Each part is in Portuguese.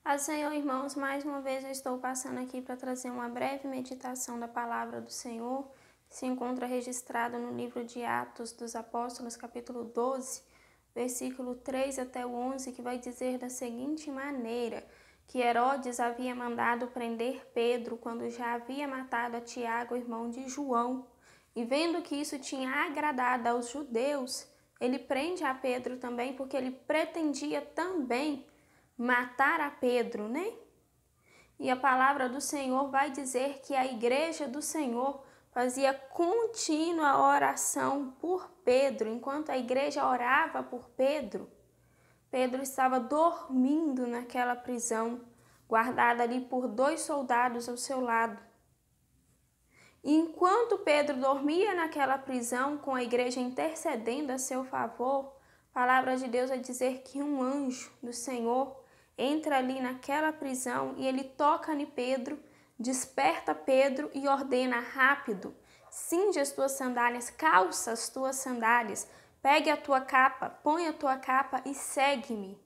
Paz do Senhor, irmãos, mais uma vez eu estou passando aqui para trazer uma breve meditação da palavra do Senhor, que se encontra registrada no livro de Atos dos Apóstolos, capítulo 12, versículo 3 até o 11, que vai dizer da seguinte maneira, que Herodes havia mandado prender Pedro quando já havia matado a Tiago, irmão de João, e vendo que isso tinha agradado aos judeus, ele prende a Pedro também, porque ele pretendia também matar a Pedro, né? E a palavra do Senhor vai dizer que a igreja do Senhor fazia contínua oração por Pedro. Enquanto a igreja orava por Pedro, Pedro estava dormindo naquela prisão, guardado ali por 2 soldados ao seu lado. E enquanto Pedro dormia naquela prisão, com a igreja intercedendo a seu favor, a palavra de Deus vai dizer que um anjo do Senhor entra ali naquela prisão e ele toca em Pedro, desperta Pedro e ordena: rápido, cinge as tuas sandálias, calça as tuas sandálias, pegue a tua capa, põe a tua capa e segue-me.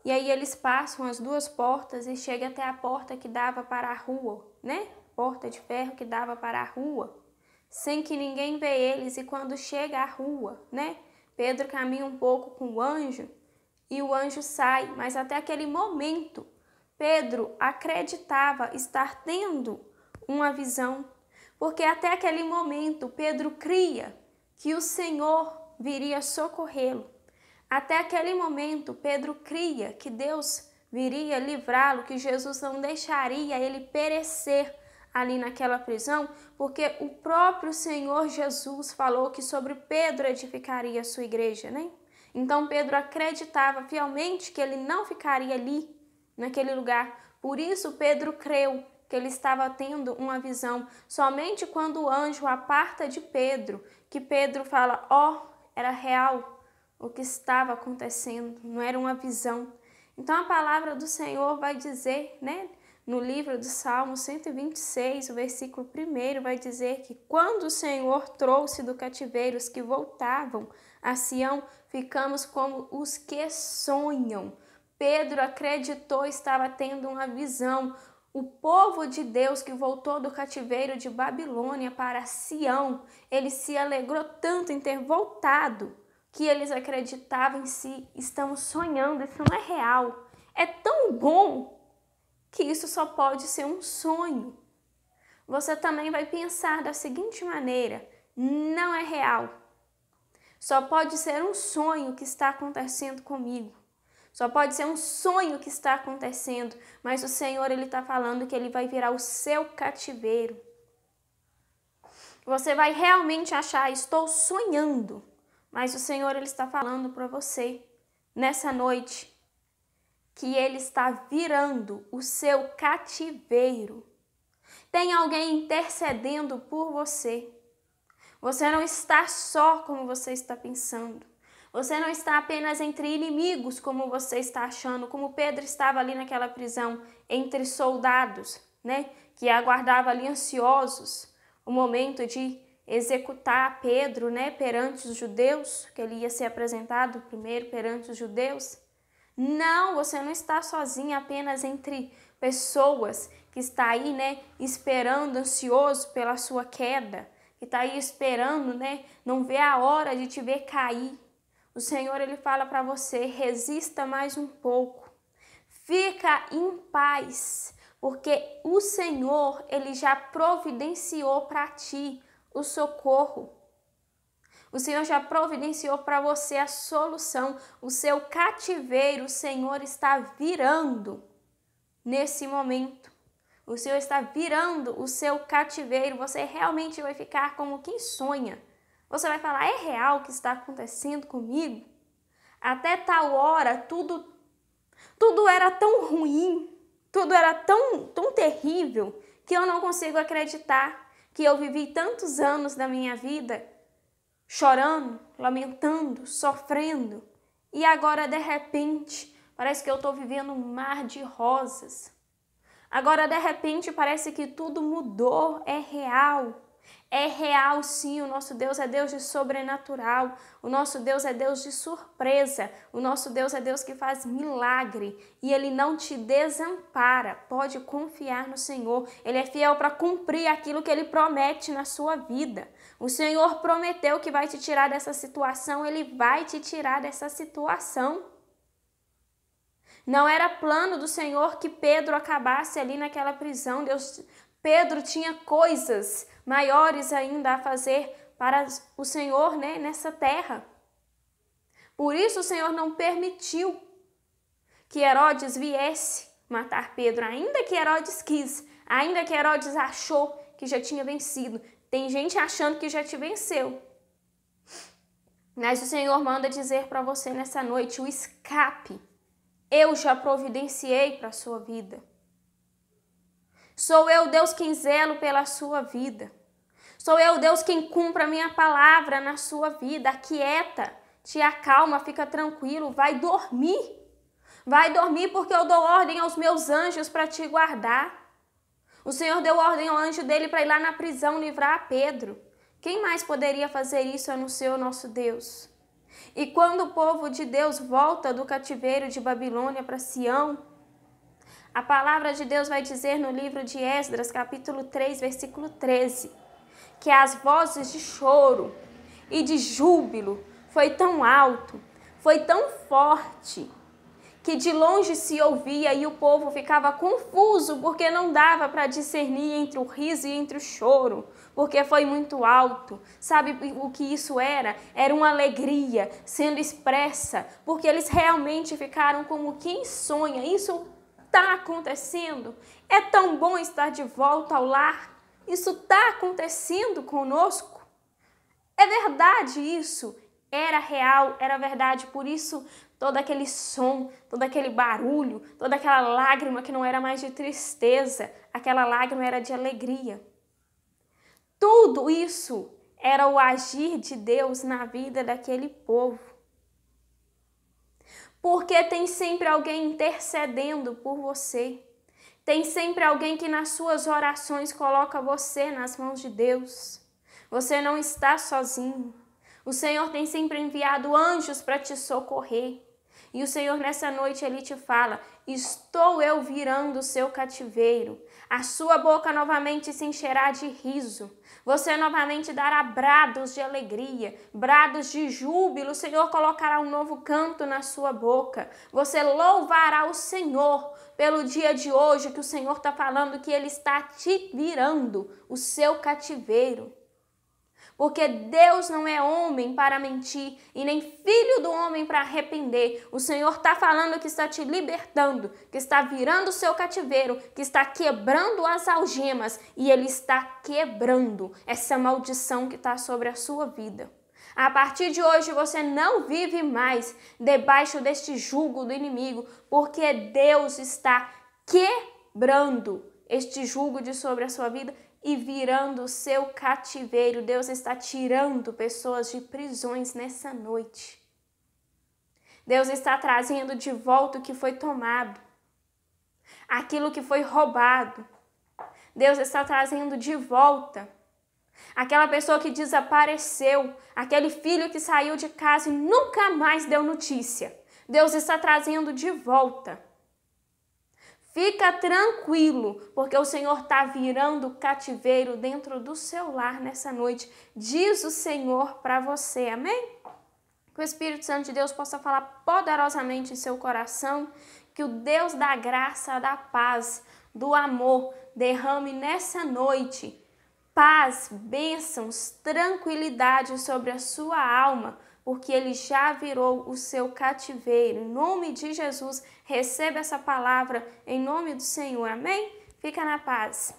E aí eles passam as 2 portas e chegam até a porta que dava para a rua, né? Porta de ferro que dava para a rua, sem que ninguém vê eles. E quando chega à rua, né? Pedro caminha um pouco com o anjo e o anjo sai, mas até aquele momento Pedro acreditava estar tendo uma visão, porque até aquele momento Pedro cria que o Senhor viria socorrê-lo. Até aquele momento Pedro cria que Deus viria livrá-lo, que Jesus não deixaria ele perecer ali naquela prisão, porque o próprio Senhor Jesus falou que sobre Pedro edificaria a sua igreja, né? Então Pedro acreditava fielmente que ele não ficaria ali, naquele lugar. Por isso Pedro creu que ele estava tendo uma visão. Somente quando o anjo aparta de Pedro, que Pedro fala: ó, era real o que estava acontecendo, não era uma visão. Então a palavra do Senhor vai dizer, né? No livro do Salmo 126, o versículo 1 vai dizer que quando o Senhor trouxe do cativeiro os que voltavam a Sião, ficamos como os que sonham. Pedro acreditou, estava tendo uma visão. O povo de Deus que voltou do cativeiro de Babilônia para Sião, ele se alegrou tanto em ter voltado, que eles acreditavam em si: estamos sonhando, isso não é real. É tão bom que isso só pode ser um sonho. Você também vai pensar da seguinte maneira: não é real. Só pode ser um sonho que está acontecendo comigo. Só pode ser um sonho que está acontecendo, mas o Senhor, ele está falando que ele vai virar o seu cativeiro. Você vai realmente achar: estou sonhando, mas o Senhor, ele está falando para você nessa noite que ele está virando o seu cativeiro. Tem alguém intercedendo por você. Você não está só como você está pensando. Você não está apenas entre inimigos como você está achando, como Pedro estava ali naquela prisão, entre soldados, né, que aguardavam ali ansiosos o momento de executar Pedro, né, perante os judeus, que ele ia ser apresentado primeiro perante os judeus. Não, você não está sozinha apenas entre pessoas que está aí, né, esperando, ansioso pela sua queda, que está aí esperando, né, não vê a hora de te ver cair. O Senhor, ele fala para você: resista mais um pouco, fica em paz, porque o Senhor, ele já providenciou para ti o socorro. O Senhor já providenciou para você a solução. O seu cativeiro, o Senhor está virando nesse momento. O Senhor está virando o seu cativeiro. Você realmente vai ficar como quem sonha. Você vai falar: é real o que está acontecendo comigo? Até tal hora, tudo era tão ruim, tudo era tão terrível, que eu não consigo acreditar que eu vivi tantos anos da minha vida chorando, lamentando, sofrendo, e agora de repente parece que eu estou vivendo um mar de rosas. Agora de repente parece que tudo mudou, é real. É real, sim, o nosso Deus é Deus de sobrenatural, o nosso Deus é Deus de surpresa, o nosso Deus é Deus que faz milagre e Ele não te desampara. Pode confiar no Senhor, Ele é fiel para cumprir aquilo que Ele promete na sua vida. O Senhor prometeu que vai te tirar dessa situação, Ele vai te tirar dessa situação. Não era plano do Senhor que Pedro acabasse ali naquela prisão. Pedro tinha coisas maiores ainda a fazer para o Senhor, né, nessa terra. Por isso o Senhor não permitiu que Herodes viesse matar Pedro, ainda que Herodes quis, ainda que Herodes achou que já tinha vencido. Tem gente achando que já te venceu. Mas o Senhor manda dizer para você nessa noite, o escape eu já providenciei para a sua vida. Sou eu, Deus, quem zelo pela sua vida. Sou eu, Deus, quem cumpre a minha palavra na sua vida. Aquieta, te acalma, fica tranquilo, vai dormir. Vai dormir porque eu dou ordem aos meus anjos para te guardar. O Senhor deu ordem ao anjo dele para ir lá na prisão livrar a Pedro. Quem mais poderia fazer isso a não ser o nosso Deus? E quando o povo de Deus volta do cativeiro de Babilônia para Sião, a palavra de Deus vai dizer no livro de Esdras, capítulo 3, versículo 13, que as vozes de choro e de júbilo foi tão alto, foi tão forte, que de longe se ouvia e o povo ficava confuso porque não dava para discernir entre o riso e entre o choro, porque foi muito alto. Sabe o que isso era? Era uma alegria sendo expressa, porque eles realmente ficaram como quem sonha. Isso está acontecendo. É tão bom estar de volta ao lar. Isso está acontecendo conosco. É verdade isso. Era real, era verdade. Por isso, todo aquele som, todo aquele barulho, toda aquela lágrima que não era mais de tristeza, aquela lágrima era de alegria. Tudo isso era o agir de Deus na vida daquele povo. Porque tem sempre alguém intercedendo por você. Tem sempre alguém que nas suas orações coloca você nas mãos de Deus. Você não está sozinho. O Senhor tem sempre enviado anjos para te socorrer. E o Senhor nessa noite Ele te fala, estou eu virando o seu cativeiro. A sua boca novamente se encherá de riso. Você novamente dará brados de alegria, brados de júbilo. O Senhor colocará um novo canto na sua boca. Você louvará o Senhor pelo dia de hoje que o Senhor está falando que Ele está te virando o seu cativeiro. Porque Deus não é homem para mentir e nem filho do homem para arrepender. O Senhor está falando que está te libertando, que está virando o seu cativeiro, que está quebrando as algemas e Ele está quebrando essa maldição que está sobre a sua vida. A partir de hoje você não vive mais debaixo deste jugo do inimigo, porque Deus está quebrando este jugo de sobre a sua vida e virando o seu cativeiro. Deus está tirando pessoas de prisões nessa noite. Deus está trazendo de volta o que foi tomado, aquilo que foi roubado. Deus está trazendo de volta aquela pessoa que desapareceu, aquele filho que saiu de casa e nunca mais deu notícia. Deus está trazendo de volta. Fica tranquilo, porque o Senhor está virando cativeiro dentro do seu lar nessa noite. Diz o Senhor para você, amém? Que o Espírito Santo de Deus possa falar poderosamente em seu coração, que o Deus da graça, da paz, do amor, derrame nessa noite paz, bênçãos, tranquilidade sobre a sua alma, porque Ele já virou o seu cativeiro. Em nome de Jesus, receba essa palavra em nome do Senhor. Amém? Fica na paz.